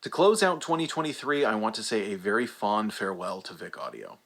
To close out 2023, I want to say a very fond farewell to Vick Audio.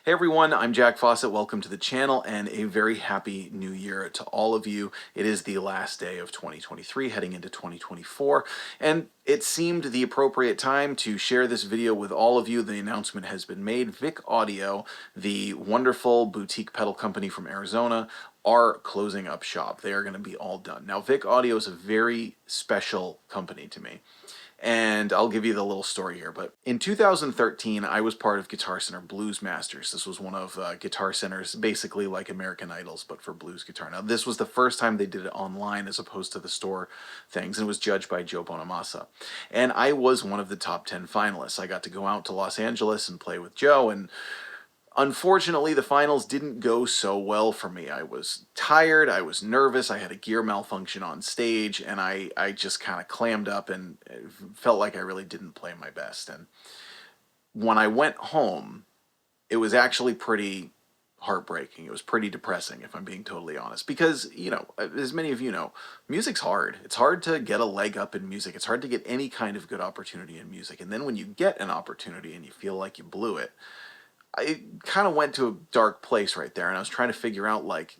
Hey everyone, I'm Jack Fossett. Welcome to the channel and a very happy new year to all of you. It is the last day of 2023, heading into 2024, and it seemed the appropriate time to share this video with all of you. The announcement has been made. Vick Audio, the wonderful boutique pedal company from Arizona, are closing up shop. They are going to be all done. Now, Vick Audio is a very special company to me. And I'll give you the little story here. But in 2013, I was part of Guitar Center Blues Masters. This was one of Guitar Center's, basically like American Idols, but for blues guitar. Now, this was the first time they did it online as opposed to the store things, and it was judged by Joe Bonamassa. And I was one of the top 10 finalists. I got to go out to Los Angeles and play with Joe, and unfortunately, the finals didn't go so well for me. I was tired, I was nervous, I had a gear malfunction on stage, and I just kind of clammed up and felt like I really didn't play my best. And when I went home, it was actually pretty heartbreaking. It was pretty depressing, if I'm being totally honest, because, you know, as many of you know, music's hard. It's hard to get a leg up in music. It's hard to get any kind of good opportunity in music. And then when you get an opportunity and you feel like you blew it, I kind of went to a dark place right there, and I was trying to figure out, like,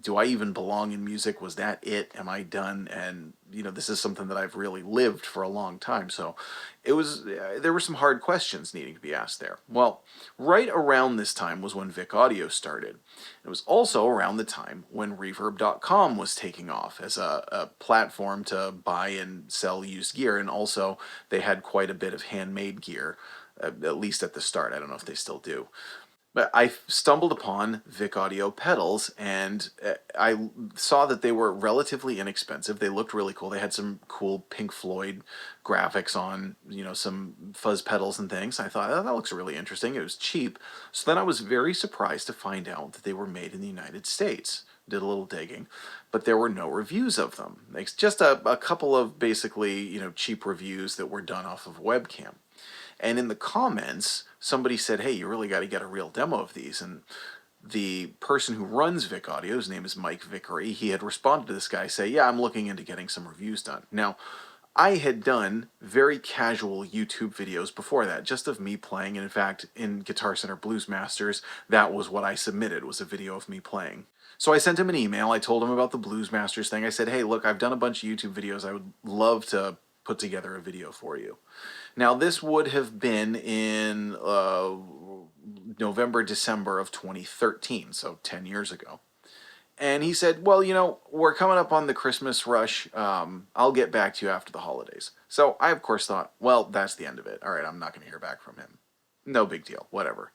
do I even belong in music? Was that it? Am I done? And, you know, this is something that I've really lived for a long time, so it was, there were some hard questions needing to be asked there. Well, right around this time was when Vick Audio started. It was also around the time when Reverb.com was taking off as a platform to buy and sell used gear, and also they had quite a bit of handmade gear, at least at the start. I don't know if they still do. But I stumbled upon Vick Audio pedals, and I saw that they were relatively inexpensive. They looked really cool. They had some cool Pink Floyd graphics on, you know, some fuzz pedals and things. I thought, oh, that looks really interesting. It was cheap. So then I was very surprised to find out that they were made in the United States. Did a little digging, but there were no reviews of them. It's just a couple of basically, you know, cheap reviews that were done off of webcam. And in the comments, somebody said, hey, you really got to get a real demo of these. And the person who runs Vick Audio, his name is Mike Vickery, he had responded to this guy, say, yeah, I'm looking into getting some reviews done. Now, I had done very casual YouTube videos before that, just of me playing. And in fact, in Guitar Center Blues Masters, that was what I submitted, was a video of me playing. So I sent him an email. I told him about the Blues Masters thing. I said, hey, look, I've done a bunch of YouTube videos. I would love to put together a video for you. Now, this would have been in November, December of 2013, so 10 years ago. And he said, well, you know, we're coming up on the Christmas rush. I'll get back to you after the holidays. So I, of course, thought, well, that's the end of it. All right, I'm not going to hear back from him. No big deal, whatever.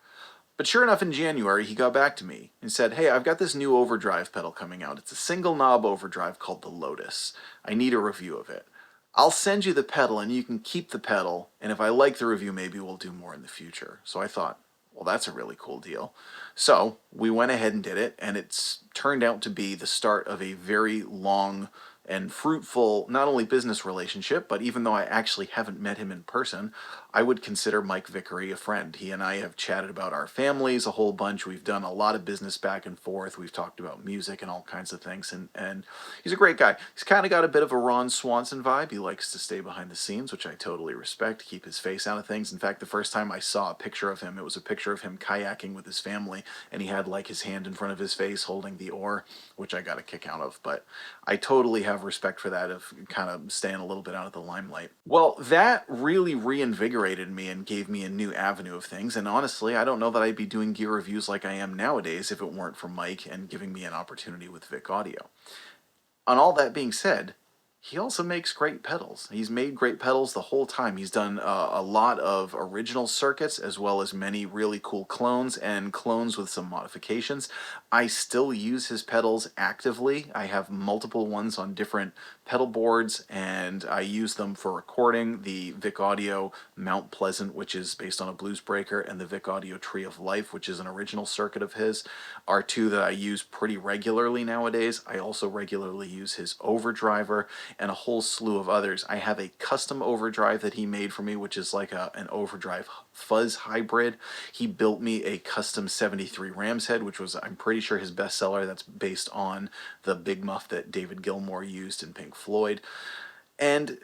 But sure enough, in January, he got back to me and said, hey, I've got this new overdrive pedal coming out. It's a single knob overdrive called the Lotus. I need a review of it. I'll send you the pedal and you can keep the pedal, and if I like the review, maybe we'll do more in the future. So I thought, well, that's a really cool deal. So we went ahead and did it, and it's turned out to be the start of a very long and fruitful, not only business relationship, but even though I actually haven't met him in person, I would consider Mike Vickery a friend. He and I have chatted about our families a whole bunch. We've done a lot of business back and forth. We've talked about music and all kinds of things. And he's a great guy. He's kind of got a bit of a Ron Swanson vibe. He likes to stay behind the scenes, which I totally respect, keep his face out of things. In fact, the first time I saw a picture of him, it was a picture of him kayaking with his family, and he had like his hand in front of his face holding the oar, which I got a kick out of. But I totally have respect for that, of kind of staying a little bit out of the limelight. Well, that really reinvigorated me and gave me a new avenue of things. And honestly, I don't know that I'd be doing gear reviews like I am nowadays if it weren't for Mike and giving me an opportunity with Vick Audio. On all that being said, he also makes great pedals. He's made great pedals the whole time. He's done a lot of original circuits as well as many really cool clones and clones with some modifications. I still use his pedals actively. I have multiple ones on different pedal boards, and I use them for recording. The Vick Audio Mount Pleasant, which is based on a blues breaker, and the Vick Audio Tree of Life, which is an original circuit of his, are two that I use pretty regularly nowadays. I also regularly use his overdriver and a whole slew of others. I have a custom overdrive that he made for me, which is like an overdrive fuzz hybrid. He built me a custom 73 Ram's head, which was, I'm pretty sure, his bestseller. That's based on the Big Muff that David Gilmour used in Pink Floyd. And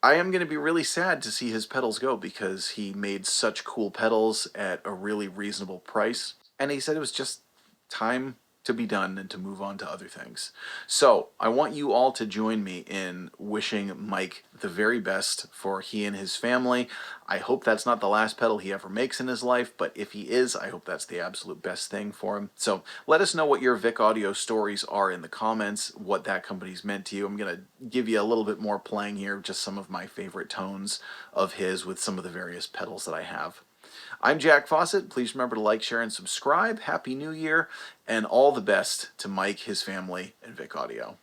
I am going to be really sad to see his pedals go, because he made such cool pedals at a really reasonable price. And he said it was just time to be done and to move on to other things. So I want you all to join me in wishing Mike the very best for he and his family. I hope that's not the last pedal he ever makes in his life, but if he is, I hope that's the absolute best thing for him. So let us know what your Vick Audio stories are in the comments, what that company's meant to you. I'm going to give you a little bit more playing here, just some of my favorite tones of his with some of the various pedals that I have. I'm Jack Fossett. Please remember to like, share, and subscribe. Happy New Year, and all the best to Mike, his family, and Vick Audio.